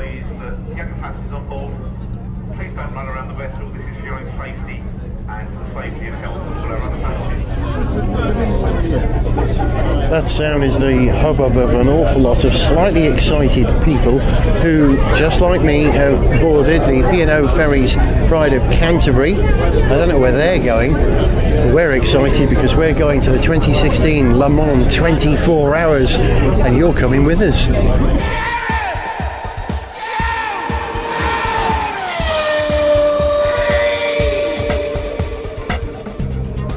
advise that younger passengers on board, please don't run around the vessel. This is for your own safety and for the safety and health of all our other passengers. That sound is the hubbub of an awful lot of slightly excited people who, just like me, have boarded the P&O Ferries Pride of Canterbury. I don't know where they're going, but we're excited because we're going to the 2016 Le Mans 24 Hours, and you're coming with us.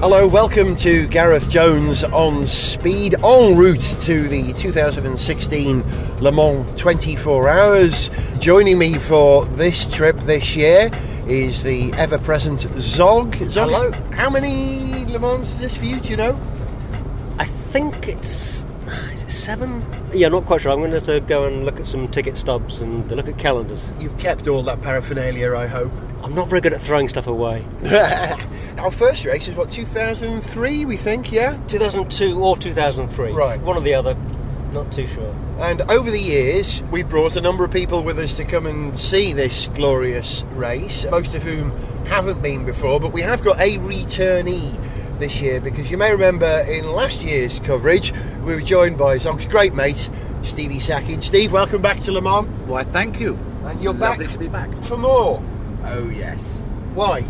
Hello, welcome to Gareth Jones on Speed, en route to the 2016 Le Mans 24 Hours. Joining me for this trip this year is the ever-present Zog. Zog, hello. How many Le Mans is this for you, do you know? I think is it 7? Yeah, not quite sure. I'm going to have to go and look at some ticket stubs and look at calendars. You've kept all that paraphernalia, I hope. I'm not very good at throwing stuff away. Our first race is, 2003, we think, yeah? 2002 or 2003. Right. One or the other. Not too sure. And over the years, we've brought a number of people with us to come and see this glorious race, most of whom haven't been before, but we have got a returnee this year, because you may remember in last year's coverage, we were joined by Zog's great mate, Stevie Sackin. Steve, welcome back to Le Mans. Why, thank you. And you're Lovely back to be back. for more. Oh, yes. Why?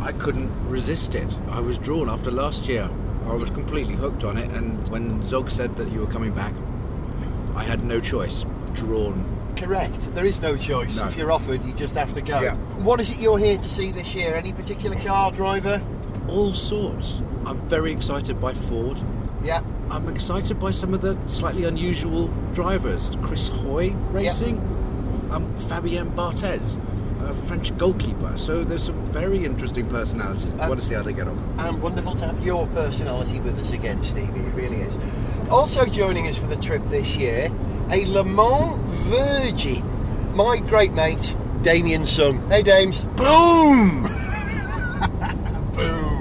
I couldn't resist it. I was drawn after last year. I was completely hooked on it, and when Zog said that you were coming back, I had no choice. Drawn. Correct. There is no choice. No. If you're offered, you just have to go. Yeah. What is it you're here to see this year? Any particular car driver? All sorts. I'm very excited by Ford. Yeah. I'm excited by some of the slightly unusual drivers. Chris Hoy racing. Fabien Barthez, a French goalkeeper. So there's some very interesting personalities. I want to see how they get on. And wonderful to have your personality with us again, Stevie. It really is. Also joining us for the trip this year, a Le Mans virgin, my great mate, Damien Sung. Hey, Dames. Boom! Boom.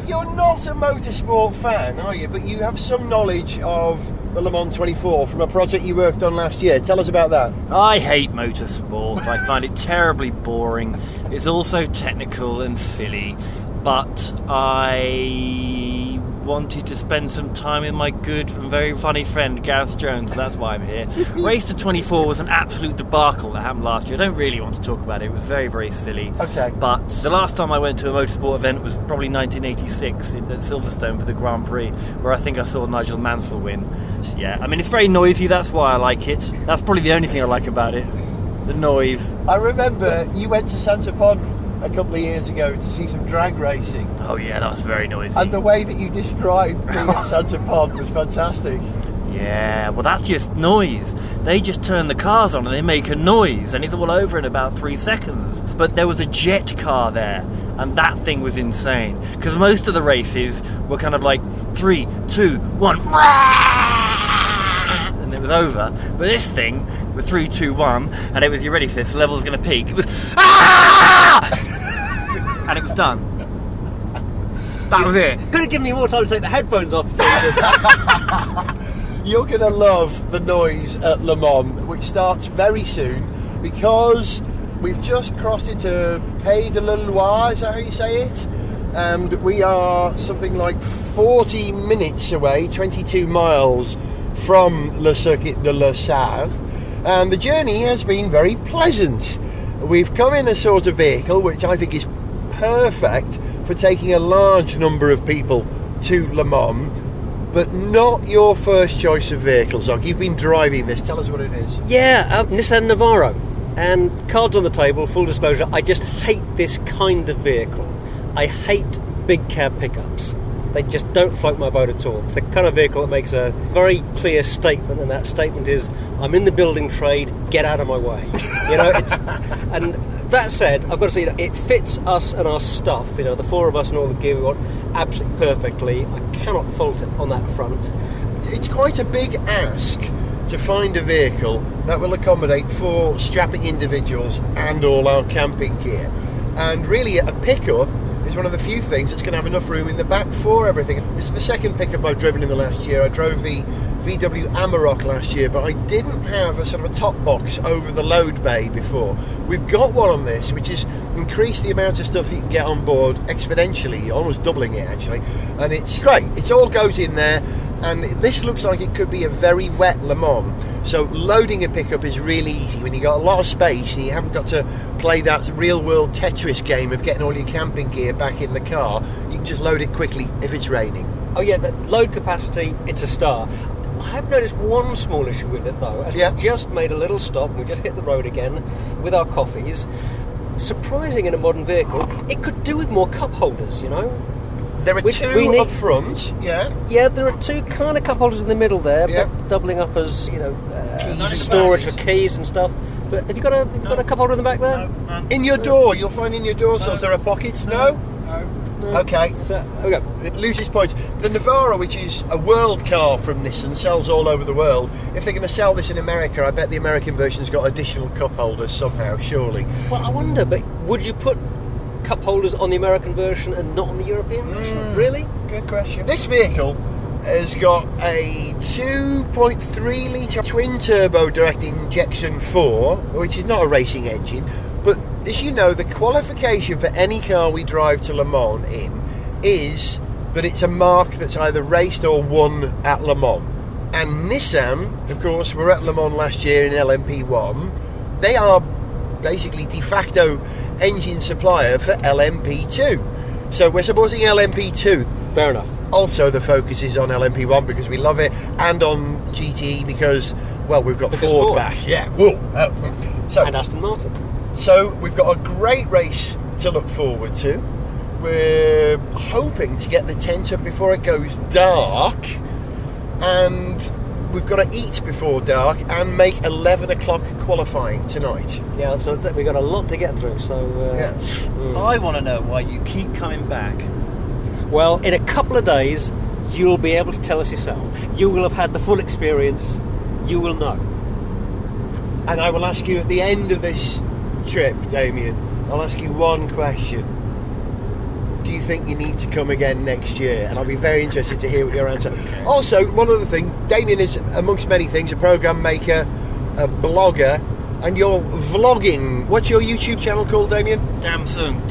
You're not a motorsport fan, are you? But you have some knowledge of the Le Mans 24 from a project you worked on last year. Tell us about that. I hate motorsport. I find it terribly boring. It's also technical and silly, but I wanted to spend some time with my good and very funny friend Gareth Jones. That's why I'm here. Race to 24 was an absolute debacle that happened last year. I don't really want to talk about it. It was very, very silly. Okay. But the last time I went to a motorsport event was probably 1986 at Silverstone for the Grand Prix, where I think I saw Nigel Mansell win. Yeah, I mean, it's very noisy. That's why I like it. That's probably the only thing I like about it. The noise. I remember you went to Santa Pod a couple of years ago to see some drag racing. Oh yeah, that was very noisy. And the way that you described being at Santa Pod was fantastic. Yeah, well that's just noise. They just turn the cars on and they make a noise and it's all over in about 3 seconds. But there was a jet car there and that thing was insane. Because most of the races were kind of like 3, 2, 1 and it was over. But this thing with 3, 2, 1 and it was, you ready for this, the level's going to peak. It was and it was done. That was it. Could have given me more time to take the headphones off. You're going to love the noise at Le Mans, which starts very soon, because we've just crossed into Pays de la Loire, is that how you say it? And we are something like 40 minutes away, 22 miles from Le Circuit de La Sarthe, and the journey has been very pleasant. We've come in a sort of vehicle which I think is perfect for taking a large number of people to Le Mans, but not your first choice of vehicle, Zog. You've been driving this. Tell us what it is. Yeah, Nissan Navara. And cards on the table, full disclosure, I just hate this kind of vehicle. I hate big cab pickups. They just don't float my boat at all. It's the kind of vehicle that makes a very clear statement, and that statement is, I'm in the building trade, get out of my way. You know, and that said, I've got to say, it fits us and our stuff, you know, the four of us and all the gear we want, absolutely perfectly. I cannot fault it on that front. It's quite a big ask to find a vehicle that will accommodate 4 strapping individuals and all our camping gear. And really, a pickup It's one of the few things that's going to have enough room in the back for everything. It's the second pickup I've driven in the last year. I drove the VW Amarok last year, but I didn't have a sort of a top box over the load bay before. We've got one on this, which has increased the amount of stuff that you can get on board exponentially, almost doubling it actually, and it's great. It all goes in there, and this looks like it could be a very wet Le Mans. So loading a pickup is really easy when you've got a lot of space and you haven't got to play that real world Tetris game of getting all your camping gear back in the car. You can just load it quickly if it's raining. Oh yeah, the load capacity, it's a star. I have noticed one small issue with it though, as we just made a little stop, we just hit the road again with our coffees. Surprising in a modern vehicle, it could do with more cup holders, you know? There are two up front, Yeah, there are two kind of cup holders in the middle there, but doubling up as, you know, storage for keys and stuff. But have you got a cup holder in the back there? No. In your door, you'll find in your door cells there are pockets. No. Okay. So, there we go. It loses points. The Navara, which is a world car from Nissan, sells all over the world. If they're going to sell this in America, I bet the American version's got additional cup holders somehow, surely. Well, I wonder, but would you put cup holders on the American version and not on the European version? Really? Good question. This vehicle has got a 2.3 litre twin turbo direct injection 4, which is not a racing engine, but as you know, the qualification for any car we drive to Le Mans in is that it's a mark that's either raced or won at Le Mans. And Nissan, of course, were at Le Mans last year in LMP1. They are basically de facto engine supplier for LMP2. So we're supporting LMP2. Fair enough. Also, the focus is on LMP1 because we love it, and on GTE because, well, we've got Ford back. Yeah. Whoa. So, and Aston Martin. So we've got a great race to look forward to. We're hoping to get the tent up before it goes dark, and we've got to eat before dark and make 11 o'clock qualifying tonight. Yeah, so we've got a lot to get through. So I want to know why you keep coming back. Well, in a couple of days, you'll be able to tell us yourself. You will have had the full experience. You will know. And I will ask you at the end of this trip, Damien, I'll ask you one question. Do you think you need to come again next year? And I'll be very interested to hear what your answer. Also, one other thing, Damien is, amongst many things, a program maker, a blogger, and you're vlogging. What's your YouTube channel called, Damien? Damsung,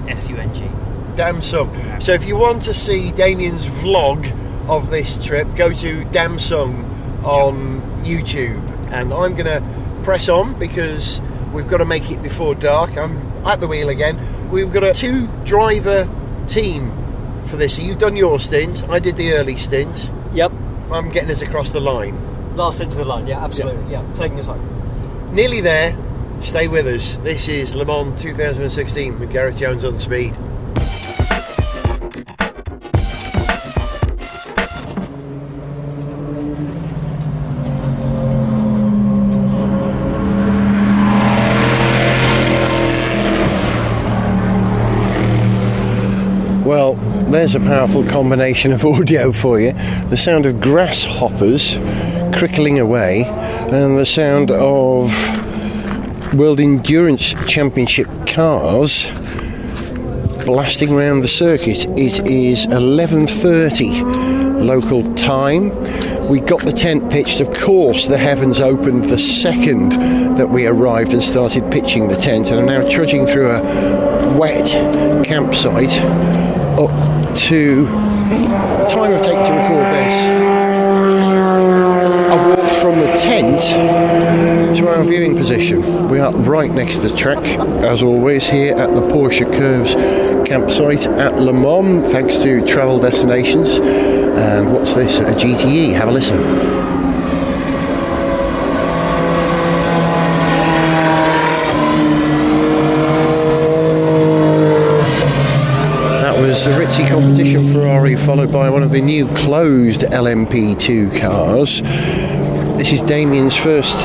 DAMNSUNG. Damsung. So if you want to see Damien's vlog of this trip, go to Damsung on YouTube. And I'm going to press on because we've got to make it before dark. I'm at the wheel again. We've got a 2-driver team for this. So you've done your stint. I did the early stint. Yep. I'm getting us across the line. Last into the line, yeah, absolutely. Yeah, taking us home. Nearly there. Stay with us. This is Le Mans 2016 with Gareth Jones on speed. Well, there's a powerful combination of audio for you. The sound of grasshoppers crickling away and the sound of World Endurance Championship cars blasting around the circuit. It is 11:30 local time. We got the tent pitched. Of course, the heavens opened the second that we arrived and started pitching the tent, and I'm now trudging through a wet campsite up to the time I've taken to record this. I've walked from the tent to our viewing position. We are right next to the track, as always, here at the Porsche Curves campsite at Le Mans, thanks to Travel Destinations. And what's this? A GTE. Have a listen. The ritzy competition Ferrari, followed by one of the new closed LMP2 cars. This is Damien's first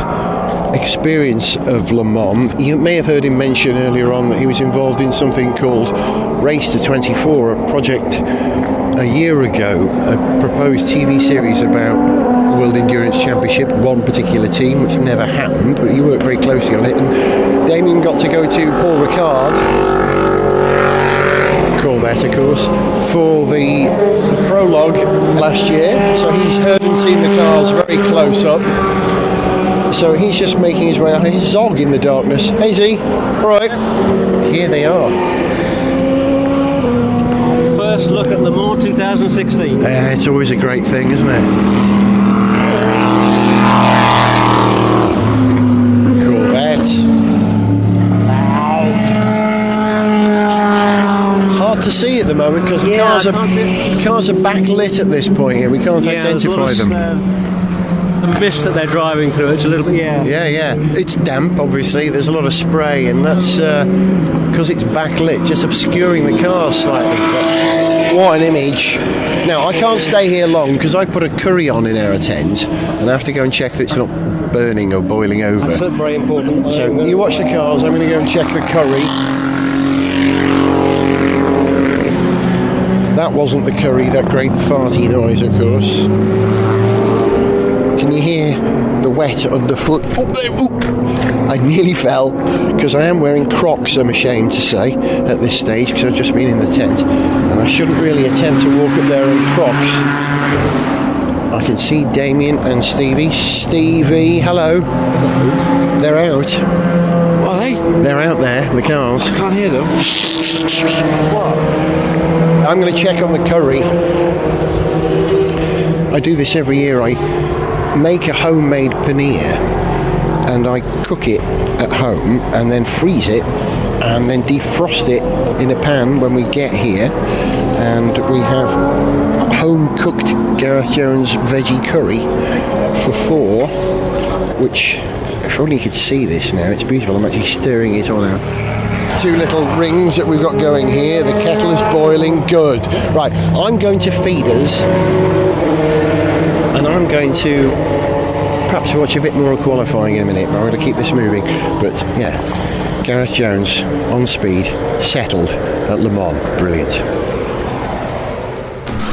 experience of Le Mans. You may have heard him mention earlier on that he was involved in something called Race to 24, a project a year ago, a proposed TV series about World Endurance Championship, one particular team, which never happened, but he worked very closely on it. And Damien got to go to Paul Ricard Corvette, of course, for the prologue last year. So he's heard and seen the cars very close up. So he's just making his way out. He's Zog in the darkness. Hey Z, all right, here they are. First look at Le Mans 2016. Yeah, it's always a great thing, isn't it? Corvette. Hard to see at the moment because the cars are backlit at this point here. We can't identify them. The mist that they're driving through, it's a little bit, Yeah. It's damp, obviously. There's a lot of spray, and that's because it's backlit, just obscuring the cars slightly. But what an image. Now, I can't stay here long because I put a curry on in our tent, and I have to go and check that it's not burning or boiling over. That's very important. So you watch the cars, I'm going to go and check the curry. That wasn't the curry, that great farty noise, of course. Can you hear the wet underfoot? I nearly fell because I am wearing Crocs, I'm ashamed to say, at this stage, because I've just been in the tent and I shouldn't really attempt to walk up there in Crocs. I can see Damien and Stevie. Stevie, hello. They're out. Are they? They're out there, the cars. I can't hear them. I'm going to check on the curry. I do this every year. I make a homemade paneer and I cook it at home and then freeze it and then defrost it in a pan when we get here, and we have home cooked Gareth Jones veggie curry for 4, which if only you could see this now, it's beautiful. I'm actually stirring it on our 2 little rings that we've got going here. The kettle is boiling. Good. Right, I'm going to feeders and I'm going to perhaps watch a bit more of qualifying in a minute, but I'm going to keep this moving. But yeah, Gareth Jones on speed, settled at Le Mans. Brilliant.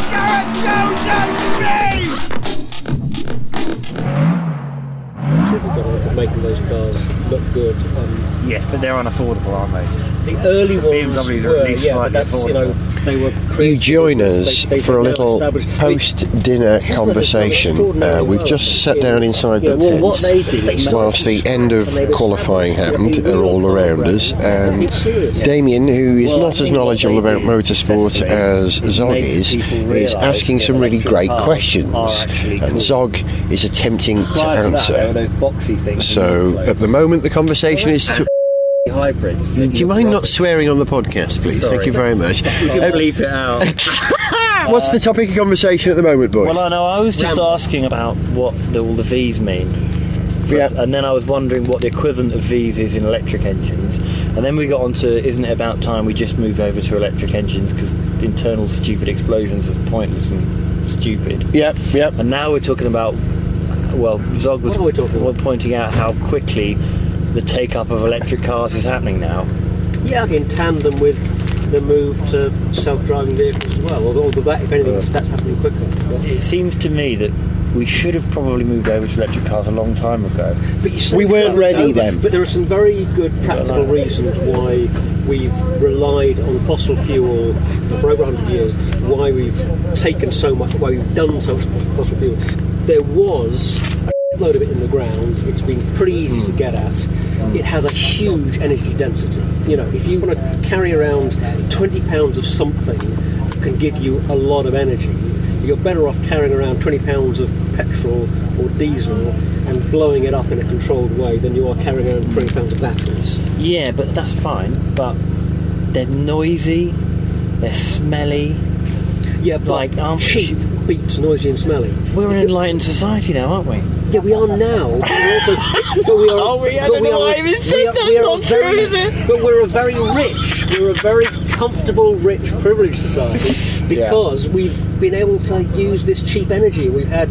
Gareth Jones on speed! Making those cars look good. Yes, but they're unaffordable, aren't they? The early ones BMWs are were, at least yeah, but slightly that's, you know, they were. You join us they for a little established- post-dinner conversation. We've just sat down inside the tent whilst the end of qualifying happened. They're all around us, and Damien, who is not as knowledgeable about motorsport as Zog is asking some really great questions, and Zog is attempting to answer. So at the moment the conversation is to... Hybrids. Do you mind not swearing on the podcast, please? Sorry. Thank you very much. You can bleep it out. What's the topic of conversation at the moment, boys? Well, I know, I was just asking about what all the V's mean. Yeah. And then I was wondering what the equivalent of V's is in electric engines. And then we got on to, isn't it about time we just move over to electric engines because internal stupid explosions are pointless and stupid. Yep. And now we're talking about, well, Zog was pointing out how quickly the take-up of electric cars is happening now. Yeah, in tandem with the move to self-driving vehicles as well. Although that, if anything, that's happening quicker. It seems to me that we should have probably moved over to electric cars a long time ago. But We weren't ready then. But there are some very good practical reasons why we've relied on fossil fuel for over 100 years, why we've taken so much, why we've done so much fossil fuel. There was a load of it in the ground. It's been pretty easy to get at. It has a huge energy density. You know, if you want to carry around 20 pounds of something that can give you a lot of energy, you're better off carrying around 20 pounds of petrol or diesel and blowing it up in a controlled way than you are carrying around 20 pounds of batteries. Yeah, but that's fine. But they're noisy, they're smelly. Yeah, but like cheap beats noisy and smelly. We're an enlightened society now, aren't we? Yeah, we are now. But we're also, but we are. Oh, we- I don't know why I even said that's not true, is it? But we're a very comfortable, rich, privileged society because we've been able to use this cheap energy. We've had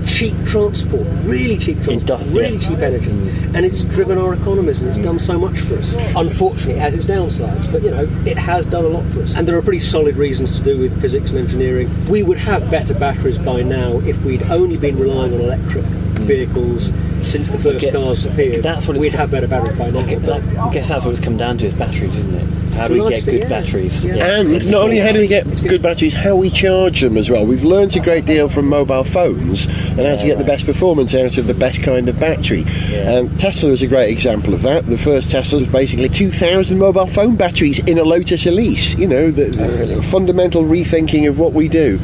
cheap transport, really cheap transport, really cheap energy, and it's driven our economies and it's done so much for us. Unfortunately, it has its downsides, but you know, it has done a lot for us. And there are pretty solid reasons to do with physics and engineering. We would have better batteries by now if we'd only been relying on electric vehicles since the first cars appeared. We'd have better batteries by now. I guess that's what it's come down to, is batteries, isn't it? How do we get good batteries? And not only how do we get good batteries, how we charge them as well. We've learnt a great deal from mobile phones and how to get the best performance out of the best kind of battery. Tesla is a great example of that. The first Tesla was basically 2,000 mobile phone batteries in a Lotus Elise. You know, the fundamental rethinking of what we do.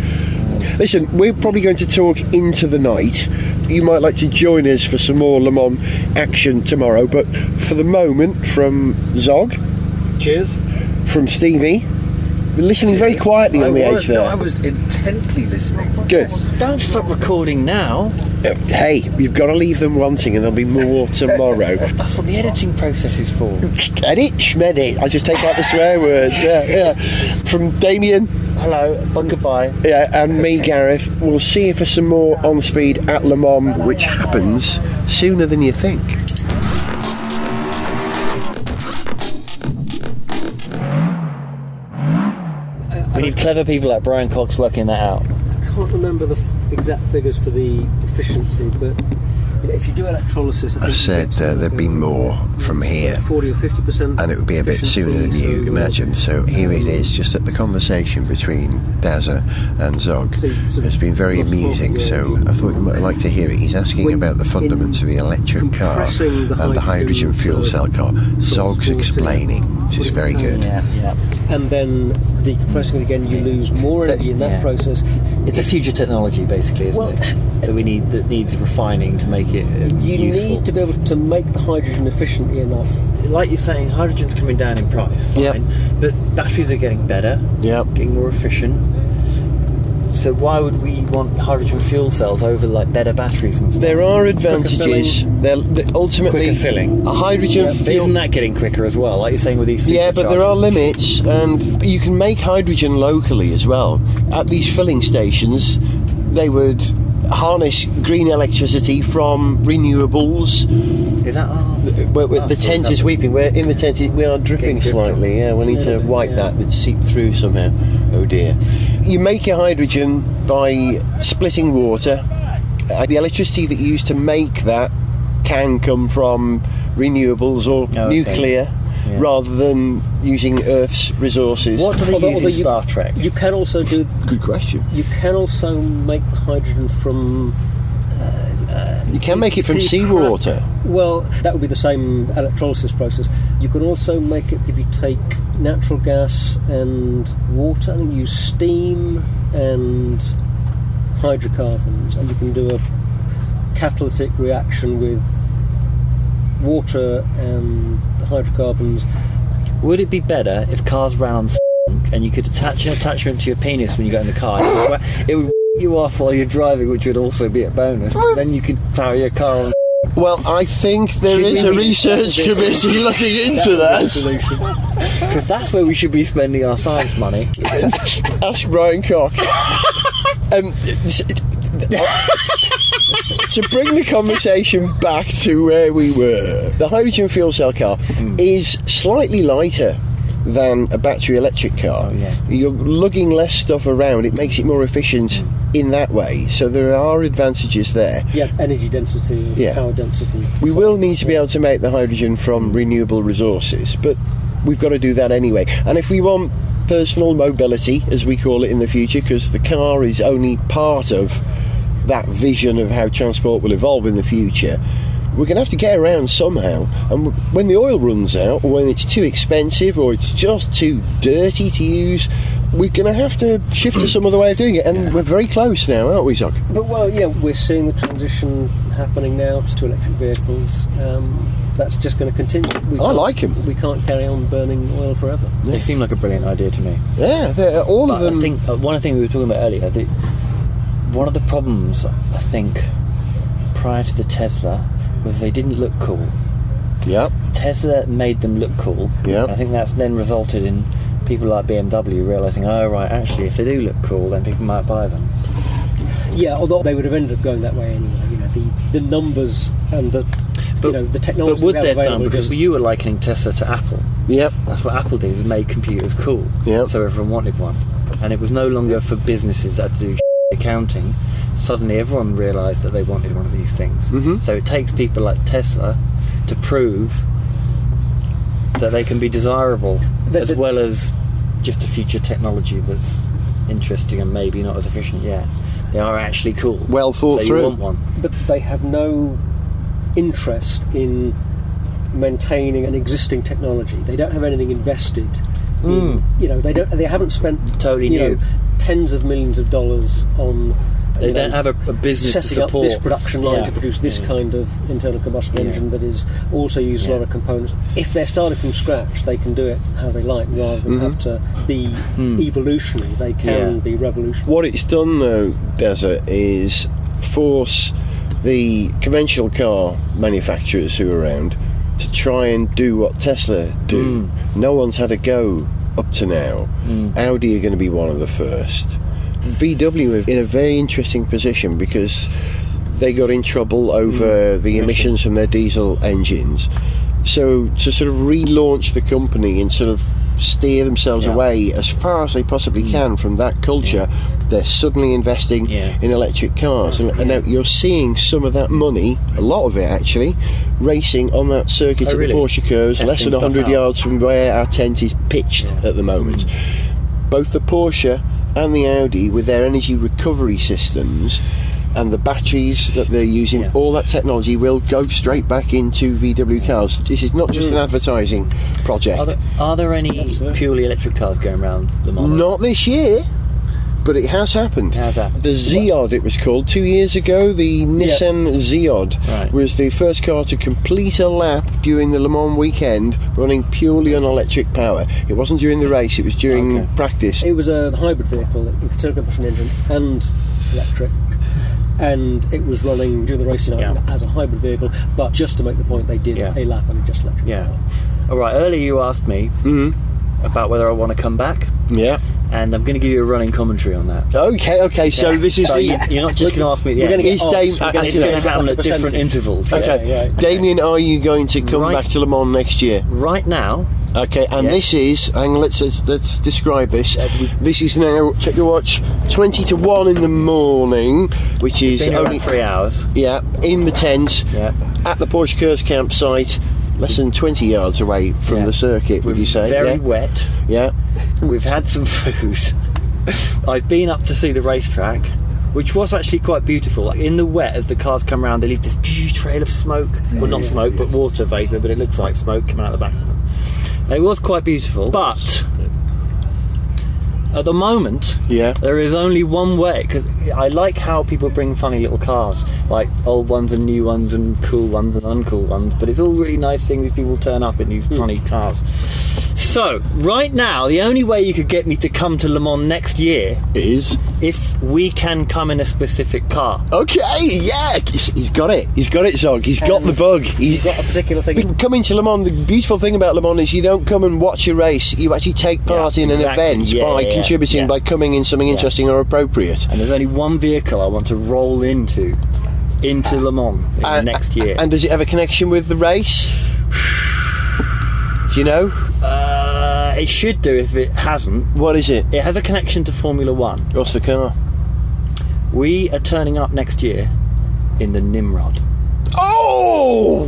Listen, we're probably going to talk into the night. You might like to join us for some more Le Mans action tomorrow, but for the moment, from Zog, Cheers. from Stevie, we're listening very quietly on the edge there. I was intently listening. Good. Don't stop recording now. Hey, you've got to leave them wanting, and there'll be more tomorrow. That's what the editing process is for. Edit, schmedit. I just take out the swear words. Yeah. From Damien. Hello, goodbye. Yeah, and me, Gareth. We'll see you for some more on speed at Le Mans, which happens sooner than you think. We need clever people like Brian Cox working that out. I can't remember the exact figures for the efficiency, but if you do electrolysis, I said there'd be more from here, 40 or 50%, and it would be a bit sooner than you imagined. So here it is, just at the conversation between Dazza and Zog. It's been very amusing, so I thought you might like to hear it. He's asking about the fundamentals of the electric car and the hydrogen fuel cell car. Zog's explaining, which is very good. And then decompressing it again, you lose more energy in that process. It's a future technology, basically, isn't it? That needs refining to make it You useful. need to be able to make the hydrogen efficiently enough. Like you're saying, hydrogen's coming down in price, fine. But batteries are getting better, getting more efficient. So why would we want hydrogen fuel cells over like better batteries and stuff? There are advantages. They're ultimately Quicker filling. A hydrogen But fuel. isn't that getting quicker as well? Like you're saying with these. Yeah, but there superchargers? are limits, and you can make hydrogen locally as well. At these filling stations, they would harness green electricity from renewables. Is that? The tent is weeping. We're in the tent. We are dripping slightly. Yeah, we need to wipe that. It's seeped through somehow. Oh dear. You make your hydrogen by splitting water. The electricity that you use to make that can come from renewables or nuclear, rather than using Earth's resources. What do they use in Star Trek? You can also do. Good question. You can also make hydrogen from. You can make it from seawater. Well, that would be the same electrolysis process. You can also make it if you take natural gas and water. I think you use steam and hydrocarbons, and you can do a catalytic reaction with water and hydrocarbons. Would it be better if cars ran on and you could attach an attachment to your penis when you got in the car? It would you off while you're driving, which would also be a bonus. Then you could power your car on. Well, I think there is a research committee looking into that. Because that's where we should be spending our science money. Ask Brian Cox. To bring the conversation back to where we were, the hydrogen fuel cell car is slightly lighter than a battery electric car. You're lugging less stuff around. It makes it more efficient in that way. So there are advantages there. Yeah, energy density, power density. We will need to be able to make the hydrogen from renewable resources, but we've got to do that anyway. And if we want personal mobility, as we call it in the future, because the car is only part of that vision of how transport will evolve in the future, we're going to have to get around somehow. And when the oil runs out, or when it's too expensive, or it's just too dirty to use, we're going to have to shift to some other way of doing it. And we're very close now, aren't we, Zog? But we're seeing the transition happening now to electric vehicles. That's just going to continue. I like him. We can't carry on burning oil forever. They seem like a brilliant idea to me. Yeah, all of them. I think one thing we were talking about earlier, one of the problems, I think, prior to the Tesla, was they didn't look cool. Yep. Tesla made them look cool. Yep. I think that's then resulted in people like BMW realising, oh right, actually if they do look cool, then people might buy them. Yeah, although they would have ended up going that way anyway. You know, the numbers and the technology. But would they have done? available Because you were likening Tesla to Apple. Yep. That's what Apple did, is made computers cool. Yep. So everyone wanted one. And it was no longer for businesses that had to do accounting. Suddenly everyone realised that they wanted one of these things. So it takes people like Tesla to prove that they can be desirable, That- as well as just a future technology that's interesting and maybe not as efficient yet. They are actually cool. Well thought so through. You want one. But they have no interest in maintaining an existing technology. They don't have anything invested. In, they haven't spent Totally you new. know, tens of millions of dollars on. They you don't know, have a business to setting up support. this production line Yeah. to produce this kind of internal combustion Yeah. engine that is also uses a lot of components. If they're starting from scratch, they can do it how they like rather than have to be evolutionary. They can Yeah. be revolutionary. What it's done though, Desert, is force the conventional car manufacturers who are around to try and do what Tesla do. No one's had a go up to now. Audi are going to be one of the first. VW are in a very interesting position because they got in trouble over the emissions from their diesel engines. So to sort of relaunch the company and sort of steer themselves away as far as they possibly can from that culture, they're suddenly investing in electric cars. And now you're seeing some of that money, a lot of it actually, racing on that circuit at really? the Porsche Curves, less Testing than 100 stuff out. yards from where our tent is pitched at the moment. Both the Porsche and the Audi, with their energy recovery systems and the batteries that they're using, all that technology will go straight back into VW cars. This is not just an advertising project. Are there any purely electric cars going around the mall? Not this year, but it has happened. It has happened. The Ziod, it was called 2 years ago. The Nissan Ziod was the first car to complete a lap during the Le Mans weekend running purely on electric power. It wasn't during the race, it was during practice. It was a hybrid vehicle, internal combustion engine and electric, and it was running during the racing as a hybrid vehicle, but just to make the point, they did a lap on just electric power. All right, earlier you asked me about whether I want to come back. Yeah. And I'm going to give you a running commentary on that. Okay, so this is So the... you're not just going to ask me at the We're end. gonna Is get Dame- odds, we're I- gonna It's you going know, to happen at percentage. different intervals. Okay, Damien, are you going to come back to Le Mans next year? Right now, Okay, and this is, hang on, let's describe this. This is now, check your watch, 20 to 1 in the morning, which is been here only... about 3 hours. Yeah, in the tent, Yeah. at the Porsche Curves campsite, less than 20 yards away from the circuit, would you say? Very wet. Yeah. We've had some food. I've been up to see the racetrack, which was actually quite beautiful. In the wet, as the cars come around, they leave this trail of smoke. Well, not smoke, but water vapour, but it looks like smoke coming out the back of them. And it was quite beautiful, but at the moment, there is only one way, because I like how people bring funny little cars, like old ones and new ones and cool ones and uncool ones, but it's all really nice seeing these people turn up in these funny cars. So, right now, the only way you could get me to come to Le Mans next year is if we can come in a specific car. Okay, yeah, he's got it. He's got it, Zog. He's got the bug. He's got a particular thing. Coming to Le Mans, the beautiful thing about Le Mans is you don't come and watch a race. You actually take part in an event by contributing, by coming in something interesting or appropriate. And there's only one vehicle I want to roll into Le Mans next year. And does it have a connection with the race? Do you know? It should do if it hasn't. What is it? It has a connection to Formula 1. What's the car? We are turning up next year in the Nimrod. Oh!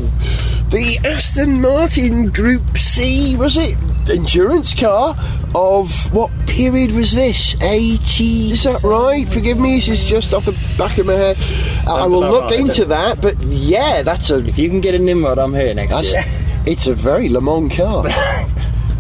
The Aston Martin Group C, was it? Endurance car of what period was this? 80? Is that right? Forgive me, this is just off the back of my head. I will look into that, but yeah, that's a... If you can get a Nimrod, I'm here next year. It's a very Le Mans car.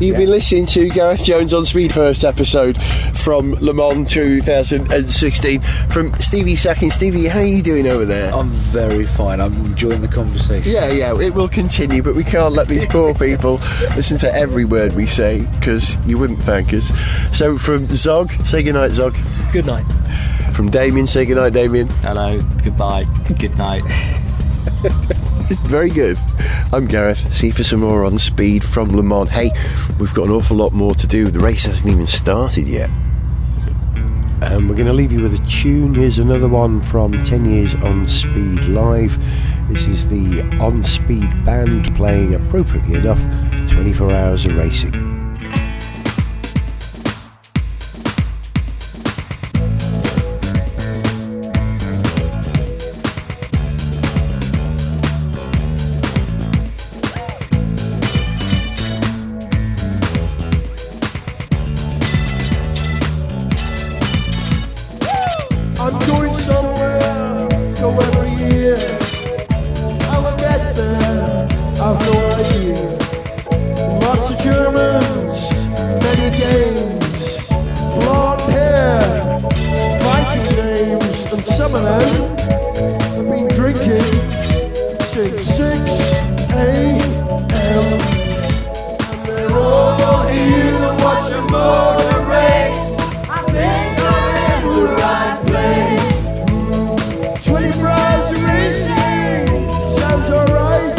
You've been listening to Gareth Jones on Speed, first episode from Le Mans 2016 from Stevie Sacking. Stevie, how are you doing over there? I'm very fine. I'm enjoying the conversation. Yeah, it will continue, but we can't let these poor people listen to every word we say because you wouldn't thank us. So from Zog, say goodnight, Zog. Good night. From Damien, say goodnight, Damien. Hello, goodbye, good night. Very good. I'm Gareth. See you for some more on Speed from Le Mans. Hey, we've got an awful lot more to do. The race hasn't even started yet. We're going to leave you with a tune. Here's another one from 10 Years on Speed Live. This is the On Speed Band playing, appropriately enough, 24 Hours of Racing. lots of Germans, many games, blonde hair, Viking names, and some of them have been drinking since 6 a.m. And they're all here to watch a motor race. I think I'm in the right place. 24 hours of racing, sounds alright.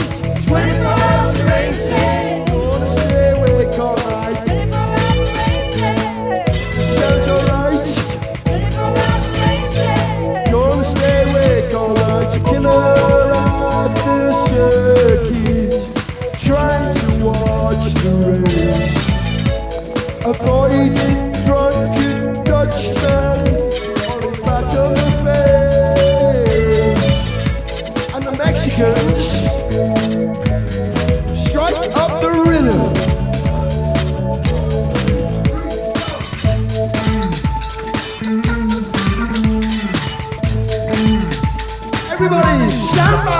24 hours of racing, wanna stay awake all night. 24 hours of racing, sounds alright. 24 hours of racing, gonna stay awake all night. A killer at the circuit, trying to watch the race. Avoiding drunken Dutchmen on a fat on the face. And the Mexicans strike up the rhythm. Everybody, samba!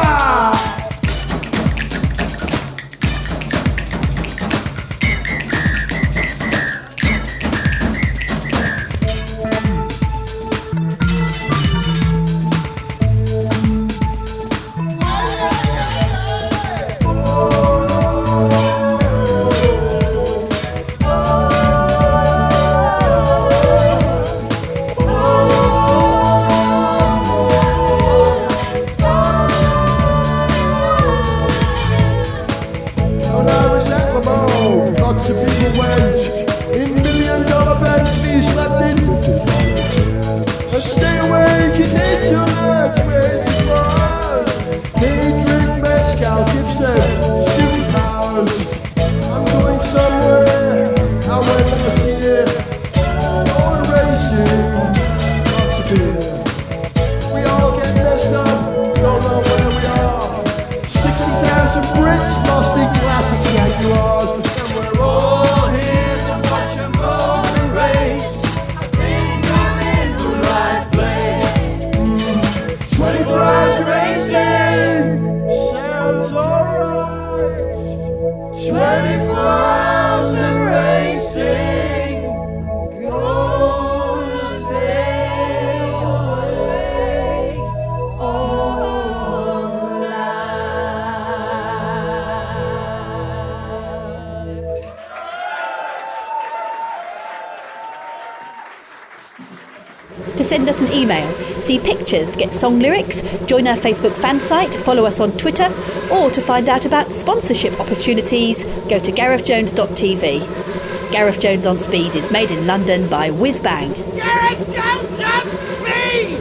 Lots of people went in $1 million Bentleys, slept in and stay awake in internet 24 hours. They drink mezcal, gives them superpowers. I'm going somewhere, I went last year, going racing, lots of beer. We all get messed up, don't know where we are. 60,000 Brits lost in classic Jaguars. We're all here to watch a motor race. I think I'm in the right place. 24 hours racing sounds alright. 24 hours of racing, gonna stay awake all night. To send us an email, see pictures, get song lyrics, join our Facebook fan site, follow us on Twitter, or to find out about sponsorship opportunities, go to garethjones.tv. Gareth Jones on Speed is made in London by Whiz Bang. Gareth Jones on Speed!